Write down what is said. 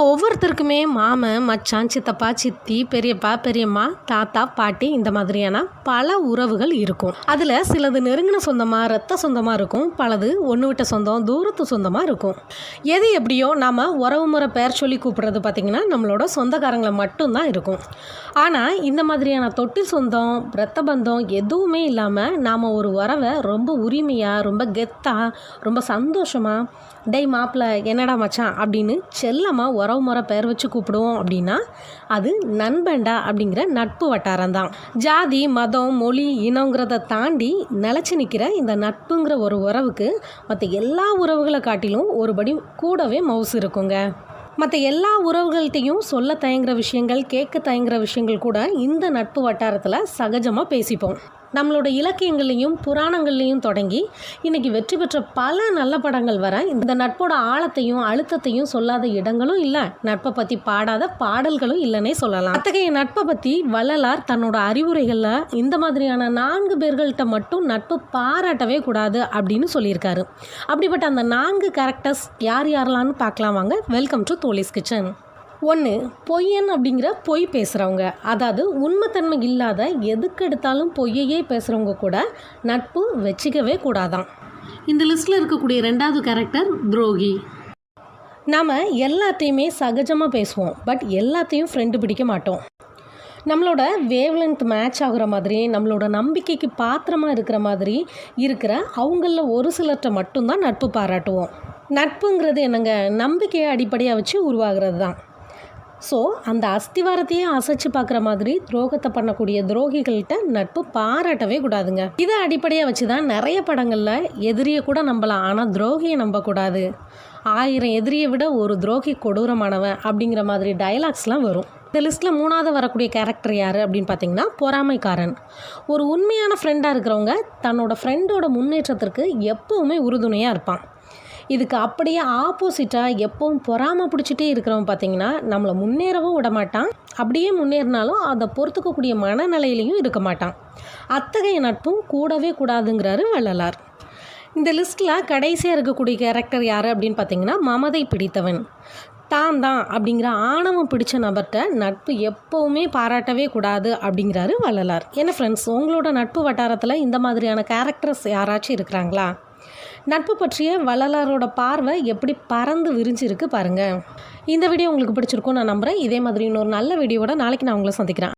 ஒவ்வொருத்தருக்குமே மாமன், மச்சான், சித்தப்பா, சித்தி, பெரியப்பா, பெரியம்மா, தாத்தா, பாட்டி இந்த மாதிரியான பல உறவுகள் இருக்கும். அதில் சிலது நெருங்கின சொந்தமாக, ரத்த சொந்தமாக இருக்கும். பலது ஒன்று விட்ட சொந்தம், தூரத்து சொந்தமாக இருக்கும். எது எப்படியோ நாம் உறவு முறை பெயர் சொல்லி கூப்பிட்றது பார்த்திங்கன்னா நம்மளோட சொந்தக்காரங்களை மட்டும்தான் இருக்கும். ஆனால் இந்த மாதிரியான தொட்டில் சொந்தம், இரத்த பந்தம் எதுவுமே இல்லாமல் நாம் ஒரு உறவை ரொம்ப உரிமையாக, ரொம்ப கெத்தாக, ரொம்ப சந்தோஷமாக, டேய் மாப்பிள்ள என்னடா மச்சான் அப்படின்னு செல்லமாக உறவு முறை பெயர் வச்சு கூப்பிடுவோம் அப்படின்னா அது நண்பன்டா அப்படிங்கிற நட்பு வட்டாரம் தான். ஜாதி, மதம், மொழி, இனங்கிறத தாண்டி நிலச்சி நிற்கிற இந்த நட்புங்கிற ஒரு உறவுக்கு மற்ற எல்லா உறவுகளை காட்டிலும் ஒருபடி கூடவே மவுசு இருக்குங்க. மற்ற எல்லா உறவுகள்கிட்டையும் சொல்ல தயங்குற விஷயங்கள், கேட்க தயங்குற விஷயங்கள் கூட இந்த நட்பு வட்டாரத்தில் சகஜமாக பேசிப்போம். நம்மளோட இலக்கியங்கள்லேயும் புராணங்கள்லேயும் தொடங்கி இன்றைக்கி வெற்றி பெற்ற பல நல்ல படங்கள் வர இந்த நட்போட ஆழத்தையும் அழுத்தத்தையும் சொல்லாத இடங்களும் இல்லை, நட்பை பற்றி பாடாத பாடல்களும் இல்லைன்னே சொல்லலாம். அத்தகைய நட்பை பற்றி வள்ளலார் தன்னோட அறிவுரைகளில் இந்த மாதிரியான 4 பேர்கள்ட்ட மட்டும் நட்பு பாராட்டவே கூடாது அப்படின்னு சொல்லியிருக்காரு. அப்படிப்பட்ட அந்த 4 கேரக்டர்ஸ் யார் யாரெல்லாம்னு பார்க்கலாம் வாங்க. வெல்கம் டு தோலிஸ் கிச்சன். 1. பொய்யன் அப்படிங்கிற பொய் பேசுகிறவங்க, அதாவது உண்மைத்தன்மை இல்லாத எதுக்கு எடுத்தாலும் பொய்யையே பேசுகிறவங்க கூட நட்பு வச்சிக்கவே கூடாதான். இந்த லிஸ்ட்டில் இருக்கக்கூடிய 2வது கேரக்டர் துரோகி. நாம் எல்லாத்தையுமே சகஜமாக பேசுவோம், பட் எல்லாத்தையும் ஃப்ரெண்டு பிடிக்க மாட்டோம். நம்மளோட வேவ்லென்த் மேட்ச் ஆகுற மாதிரி, நம்மளோட நம்பிக்கைக்கு பாத்திரமாக இருக்கிற மாதிரி இருக்கிற அவங்களில் ஒரு சிலர்கிட்ட மட்டும்தான் நட்பு பாராட்டுவோம். நட்புங்கிறது என்னங்க, நம்பிக்கையை அடிப்படையாக வச்சு உருவாகிறது தான். ஸோ அந்த அஸ்திவாரத்தையே அசைச்சு பார்க்குற மாதிரி துரோகத்தை பண்ணக்கூடிய துரோகிகள்கிட்ட நட்பு பாராட்டவே கூடாதுங்க. இதை அடிப்படையாக வச்சு தான் நிறைய படங்களில் எதிரியை கூட நம்பலாம், ஆனால் துரோகியை நம்பக்கூடாது, 1000 எதிரியை விட ஒரு துரோகி கொடூரமானவன் அப்படிங்கிற மாதிரி டைலாக்ஸ்லாம் வரும். இந்த லிஸ்ட்டில் 3வது வரக்கூடிய கேரக்டர் யார் அப்படின்னு பார்த்தீங்கன்னா பொறாமைக்காரன். ஒரு உண்மையான ஃப்ரெண்டாக இருக்கிறவங்க தன்னோட ஃப்ரெண்டோட முன்னேற்றத்திற்கு எப்போவுமே உறுதுணையாக இருப்பான். இதுக்கு அப்படியே ஆப்போசிட்டாக எப்பவும் பொறாமை பிடிச்சிட்டே இருக்கிறவன் பார்த்திங்கன்னா நம்மளை முன்னேறவும் விட மாட்டான், அப்படியே முன்னேறினாலும் அதை பொறுத்துக்கக்கூடிய மனநிலையிலையும் இருக்க மாட்டான். அத்தகைய நட்பும் கூடவே கூடாதுங்கிறாரு வள்ளலார். இந்த லிஸ்ட்டில் கடைசியாக இருக்கக்கூடிய கேரக்டர் யார் அப்படின்னு பார்த்திங்கன்னா மமதை பிடித்தவன். தான் அப்படிங்கிற ஆணவம் பிடிச்ச நபர்கிட்ட நட்பு எப்போவுமே பாராட்டவே கூடாது அப்படிங்கிறாரு வள்ளலார். ஏன்னா ஃப்ரெண்ட்ஸ், உங்களோட நட்பு வட்டாரத்தில் இந்த மாதிரியான கேரக்டர்ஸ் யாராச்சும் இருக்கிறாங்களா? நட்பு பற்றிய வள்ளலாரோட பார்வை எப்படி பறந்து விரிஞ்சிருக்கு பாருங்கள். இந்த வீடியோ உங்களுக்கு பிடிச்சிருக்கும் நான் நம்புகிறேன். இதே மாதிரி இன்னொரு நல்ல வீடியோவோட நாளைக்கு நான் உங்களை சந்திக்கிறேன்.